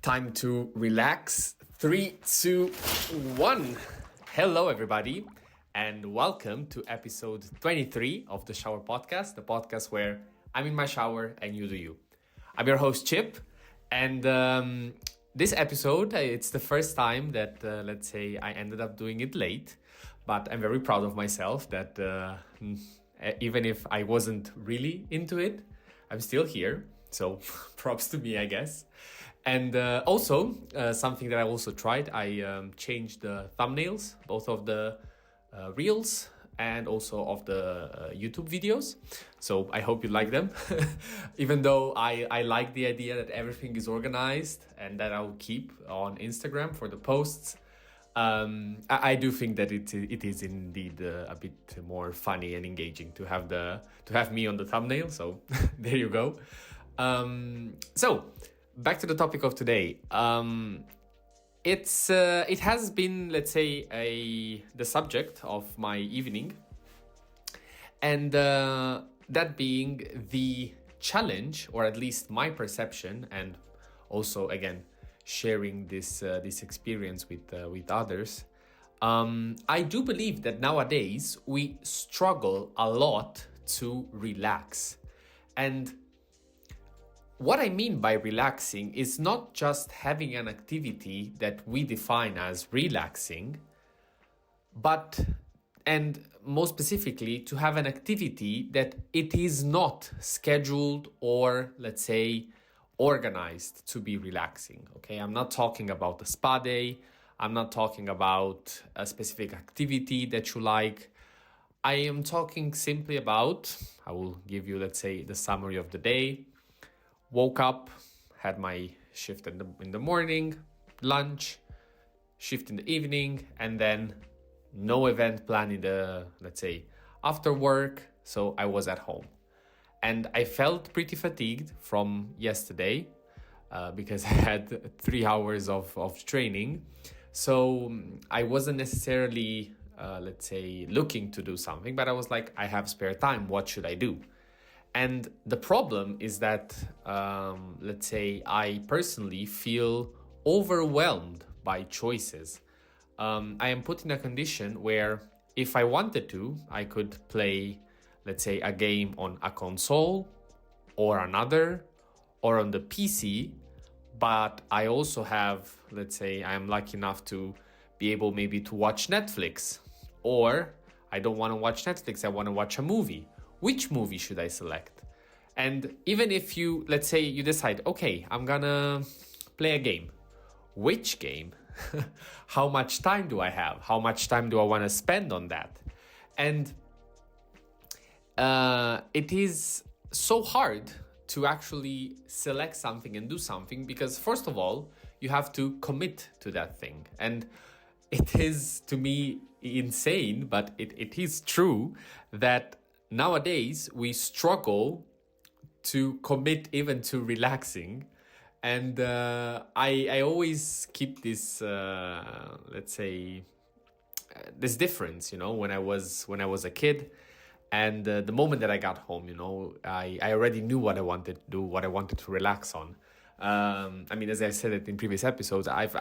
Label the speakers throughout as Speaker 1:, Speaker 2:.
Speaker 1: Time to relax. 3, 2, 1. Hello, everybody, and welcome to episode 23 of the Showerpodcast, the podcast where I'm in my shower and you do you. I'm your host, Chip, and this episode, it's the first time that, let's say, I ended up doing it late, but I'm very proud of myself that even if I wasn't really into it, I'm still here. So props to me, I guess. And also, something that I also tried, I changed the thumbnails, both of the reels and also of the YouTube videos. So I hope you like them. Even though I like the idea that everything is organized and that I'll keep on Instagram for the posts. I do think that it is indeed a bit more funny and engaging to have me on the thumbnail. So there you go. So back to the topic of today. It has been, let's say, the subject of my evening, and that being the challenge, or at least my perception, and also again sharing this experience with others. I do believe that nowadays we struggle a lot to relax. And what I mean by relaxing is not just having an activity that we define as relaxing, but, and more specifically, to have an activity that it is not scheduled or, let's say, organized to be relaxing. Okay, I'm not talking about a spa day. I'm not talking about a specific activity that you like. I am talking simply about, I will give you, let's say, the summary of the day. Woke up, had my shift in the morning, lunch, shift in the evening, and then no event planned in the, let's say, after work. So I was at home. And I felt pretty fatigued from yesterday because I had 3 hours of training. So I wasn't necessarily, let's say, looking to do something, but I was like, I have spare time. What should I do? And the problem is that, let's say, I personally feel overwhelmed by choices. I am put in a condition where if I wanted to, I could play, let's say, a game on a console or another or on the PC. But I also have, let's say, I'm lucky enough to be able maybe to watch Netflix, or I don't want to watch Netflix, I want to watch a movie. Which movie should I select? And even if you, let's say you decide, okay, I'm gonna play a game. Which game? How much time do I have? How much time do I want to spend on that? And it is so hard to actually select something and do something because, first of all, you have to commit to that thing. And it is, to me, insane, but it is true that nowadays we struggle to commit even to relaxing. And I always keep this, let's say, this difference, when I was a kid. And the moment that I got home, I already knew what I wanted to do, what I wanted to relax on. I mean, as I said it in previous episodes, I've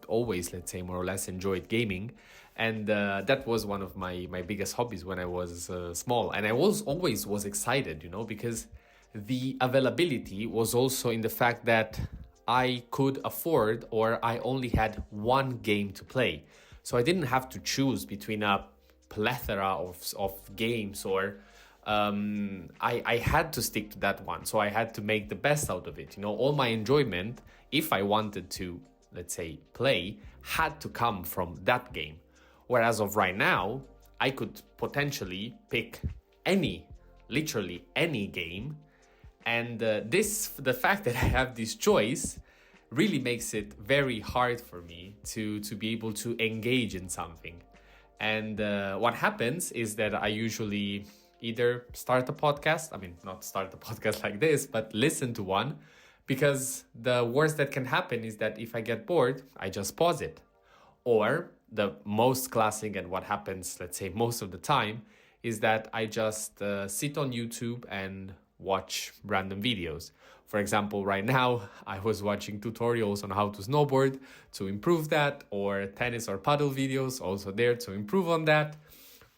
Speaker 1: always, let's say, more or less enjoyed gaming. And that was one of my biggest hobbies when I was small. And I always was excited, because the availability was also in the fact that I could afford, or I only had one game to play. So I didn't have to choose between a plethora of games, or I had to stick to that one. So I had to make the best out of it. All my enjoyment, if I wanted to, let's say, play, had to come from that game. Whereas of right now, I could potentially pick literally any game. And the fact that I have this choice really makes it very hard for me to be able to engage in something. And what happens is that I usually either start a podcast, not start a podcast like this, but listen to one, because the worst that can happen is that if I get bored, I just pause it. Or the most classic, and what happens, let's say, most of the time, is that I just sit on YouTube and watch random videos. For example, right now, I was watching tutorials on how to snowboard to improve that, or tennis or paddle videos, also there to improve on that.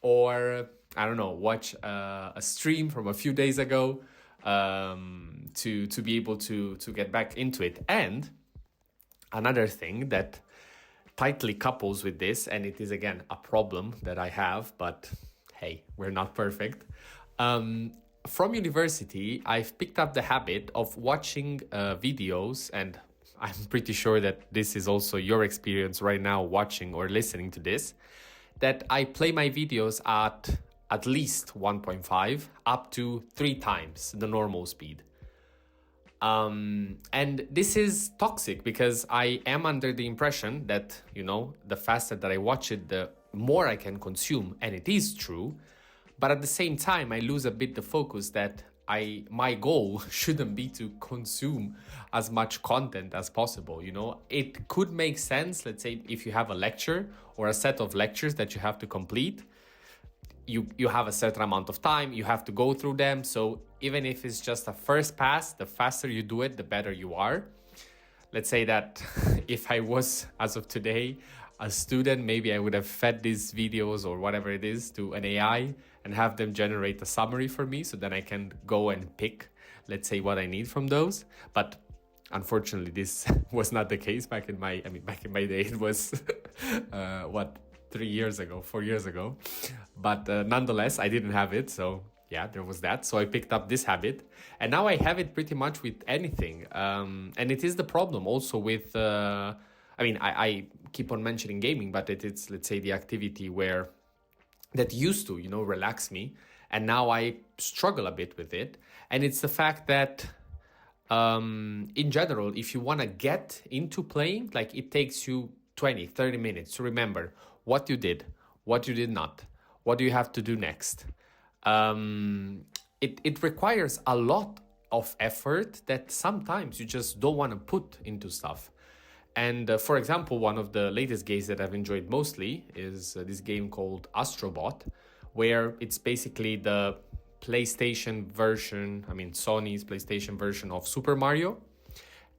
Speaker 1: Or, I don't know, watch a stream from a few days ago to be able to get back into it. And another thing that tightly couples with this, and it is again a problem that I have, but hey, we're not perfect. From university, I've picked up the habit of watching videos, and I'm pretty sure that this is also your experience right now watching or listening to this, that I play my videos at least 1.5 up to 3 times the normal speed. And this is toxic because I am under the impression that, the faster that I watch it, the more I can consume. And it is true. But at the same time, I lose a bit the focus that my goal shouldn't be to consume as much content as possible. It could make sense. Let's say if you have a lecture or a set of lectures that you have to complete, you have a certain amount of time, you have to go through them. So even if it's just a first pass, the faster you do it, the better you are. Let's say that if I was, as of today, a student, maybe I would have fed these videos or whatever it is to an AI and have them generate a summary for me so then I can go and pick, let's say, what I need from those. But unfortunately, this was not the case back in my day. It was, 4 years ago. But nonetheless, I didn't have it. So yeah, there was that. So I picked up this habit and now I have it pretty much with anything. And it is the problem also with, I keep on mentioning gaming, but it's, let's say, the activity that used to, relax me. And now I struggle a bit with it. And it's the fact that, in general, if you want to get into playing, like it takes you 20, 30 minutes to remember what you did, what you did not, what do you have to do next. It requires a lot of effort that sometimes you just don't want to put into stuff. And for example, one of the latest games that I've enjoyed mostly is this game called Astrobot, where it's basically the PlayStation version, Sony's PlayStation version of Super Mario.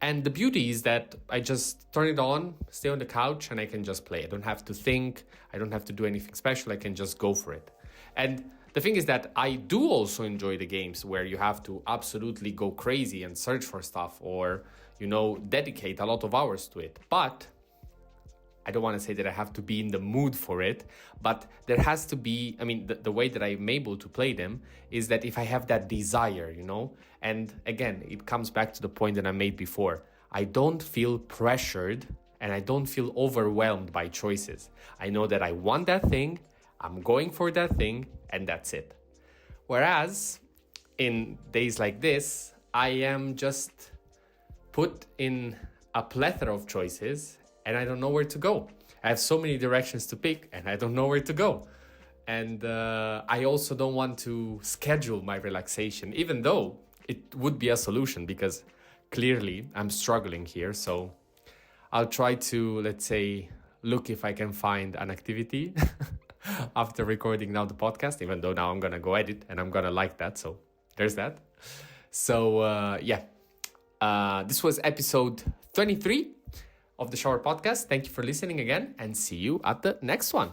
Speaker 1: And the beauty is that I just turn it on, stay on the couch, and I can just play. I don't have to think. I don't have to do anything special. I can just go for it. And the thing is that I do also enjoy the games where you have to absolutely go crazy and search for stuff or, dedicate a lot of hours to it. But I don't want to say that I have to be in the mood for it, but there has to be, the way that I'm able to play them is that if I have that desire, and again, it comes back to the point that I made before. I don't feel pressured and I don't feel overwhelmed by choices. I know that I want that thing, I'm going for that thing, and that's it. Whereas in days like this, I am just put in a plethora of choices and I don't know where to go. I have so many directions to pick and I don't know where to go. And I also don't want to schedule my relaxation, even though it would be a solution because clearly I'm struggling here. So I'll try to, let's say, look if I can find an activity after recording now the podcast, even though now I'm going to go edit and I'm going to like that. So there's that. So this was episode 23 of the Shower Podcast. Thank you for listening again and see you at the next one.